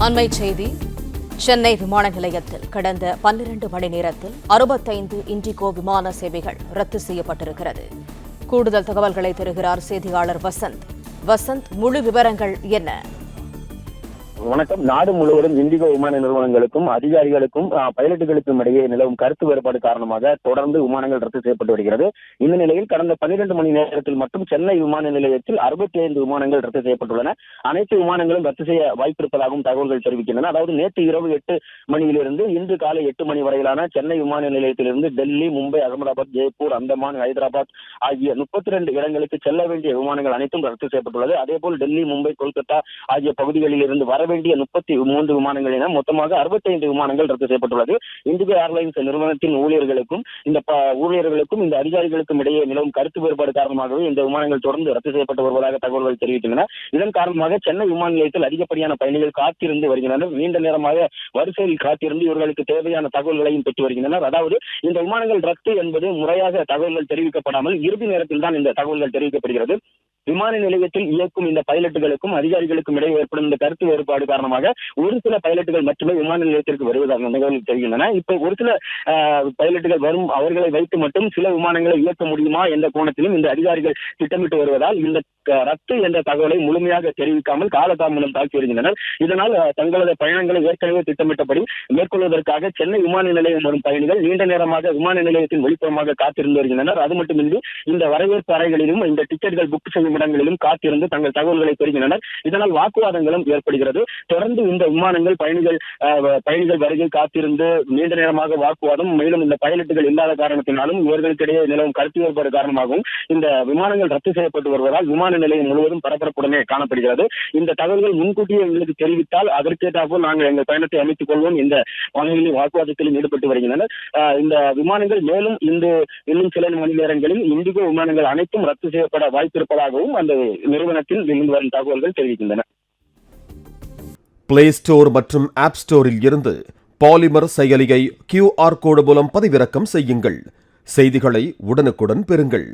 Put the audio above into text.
அண்மை செய்தி. சென்னை விமான நிலையத்தில் கடந்த 12 மணி நேரத்தில் 65 இண்டிகோ விமான சேவைகள் ரத்து செய்யப்பட்டிருக்கிறது. கூடுதல் தகவல்களை தருகிறார் செய்தியாளர் வசந்த். வசந்த், முழு விவரங்கள் என்ன? வணக்கம். நாடு முழுவதும் இண்டிகோ விமான நிறுவனங்களுக்கும் அதிகாரிகளுக்கும் பைலட்டுகளுக்கும் இடையே நிலவும் கருத்து வேறுபாடு காரணமாக தொடர்ந்து விமானங்கள் ரத்து செய்யப்பட்டு வருகிறது. இந்த நிலையில் கடந்த 12 மணி நேரத்தில் மட்டும் சென்னை விமான நிலையத்தில் 65 விமானங்கள் ரத்து செய்யப்பட்டுள்ளன. அனைத்து விமானங்களும் ரத்து செய்ய வாய்ப்பிருப்பதாகவும் தகவல்கள் தெரிவிக்கின்றன. அதாவது நேற்று இரவு 8 மணியிலிருந்து இன்று காலை 8 மணி வரையிலான சென்னை விமான நிலையத்திலிருந்து டெல்லி, மும்பை, அகமதாபாத், ஜெய்ப்பூர், அந்தமான், ஹைதராபாத் ஆகிய 32 இடங்களுக்கு செல்ல வேண்டிய விமானங்கள் அனைத்தும் ரத்து செய்யப்பட்டுள்ளது. அதேபோல் டெல்லி, மும்பை, கொல்கத்தா ஆகிய பகுதிகளில் இருந்து வரவேண்டிய 33 விமானங்கள் என மொத்தமாக 65 விமானங்கள் ரத்து செய்யப்பட்டுள்ளது. இண்டிகோ ஏர்லைன்ஸ் நிறுவனத்தின் ஊழியர்களுக்கும் இந்த அதிகாரிகளுக்கும் இடையே நிலவும் கருத்து வேறுபாடு காரணமாகவே இந்த விமானங்கள் தொடர்ந்து ரத்து செய்யப்பட்டு வருவதாக தகவல்கள் தெரிவிக்கின்றன. இதன் காரணமாக சென்னை விமான நிலையத்தில் அதிகப்படியான பயணிகள் காத்திருந்து வருகின்றனர். நீண்ட நேரமாக வரிசையில் காத்திருந்து இவர்களுக்கு தேவையான தகவல்களையும் பெற்று வருகின்றனர். அதாவது இந்த விமானங்கள் ரத்து என்பது முறையாக தகவல்கள் தெரிவிக்கப்படாமல் இறுதி நேரத்தில் தான் இந்த தகவல்கள் தெரிவிக்கப்படுகிறது. விமான நிலையத்தில் இயக்கும் இந்த பைலட்டுகளுக்கும் அதிகாரிகளுக்கும் இடையே ஏற்படும் இந்த கருத்து வேறுபாடு காரணமாக ஒரு சில பைலட்டுகள் மட்டுமே விமான நிலையத்திற்கு வருவதாக தகவல்கள் தெரிகின்றன. இப்ப ஒரு சில பைலட்டுகள் வரும், அவர்களை வைத்து மட்டும் சில விமானங்களை இயக்க முடியுமா என்ற கோணத்திலும் இந்த அதிகாரிகள் திட்டமிட்டு வருவதால் இந்த ரத்து என்ற தகவலை முழுமையாக தெரிவிக்காமல் காலதாமதம் தாக்கி வருகின்றனர். இதனால் தங்களது பயணங்களை ஏற்கனவே திட்டமிட்டபடி மேற்கொள்வதற்காக சென்னை விமான நிலையம் வரும் பயணிகள் நீண்ட நேரமாக விமான நிலையத்தின் வெளிப்புறமாக காத்திருந்து வருகின்றனர். அது மட்டுமின்றி இந்த வரவேற்பு அறைகளிலும் இந்த டிக்கெட்டுகள் புக் செய்யும் இடங்களிலும் காத்திருந்து தங்கள் தகவல்களை பெறுகின்றனர். இதனால் வாக்குவாதங்களும் ஏற்படுகிறது. தொடர்ந்து இந்த விமானங்கள் பயணிகள் வருகை காத்திருந்து நீண்ட நேரமாக வாக்குவாதம், மேலும் இந்த பைலட்டுகள் இல்லாத காரணத்தினாலும் இவர்களுக்கிடையே நிலவும் கருத்து வேறுபாடு காரணமாகவும் இந்த விமானங்கள் ரத்து செய்யப்பட்டு வருவதால் விமான நிலையம் முழுவதும் பரபரப்புடனே காணப்படுகிறது. இந்த தகவல்கள் முன்கூட்டியே எங்களுக்கு தெரிவித்தால் அதற்கேற்றாற்போல் நாங்கள் எங்கள் பயணத்தை அமைத்துக் கொள்வோம் இந்த வகையில் வாக்குவாதத்திலும் ஈடுபட்டு வருகின்றனர். இந்த விமானங்கள் மேலும் இன்னும் சில மணி நேரங்களில் இண்டிகோ விமானங்கள் அனைத்தும் ரத்து செய்யப்பட வாய்ப்பிருப்பதாகவும் அந்த நிறுவனத்தில் இருந்து வரும் தகவல்கள் தெரிவிக்கின்றன. பிளே ஸ்டோர் மற்றும் ஆப் ஸ்டோரில் இருந்து பாலிமர் செயலியை QR கோடு மூலம் பதிவிறக்கம் செய்யுங்கள். செய்திகளை உடனுக்குடன் பெறுங்கள்.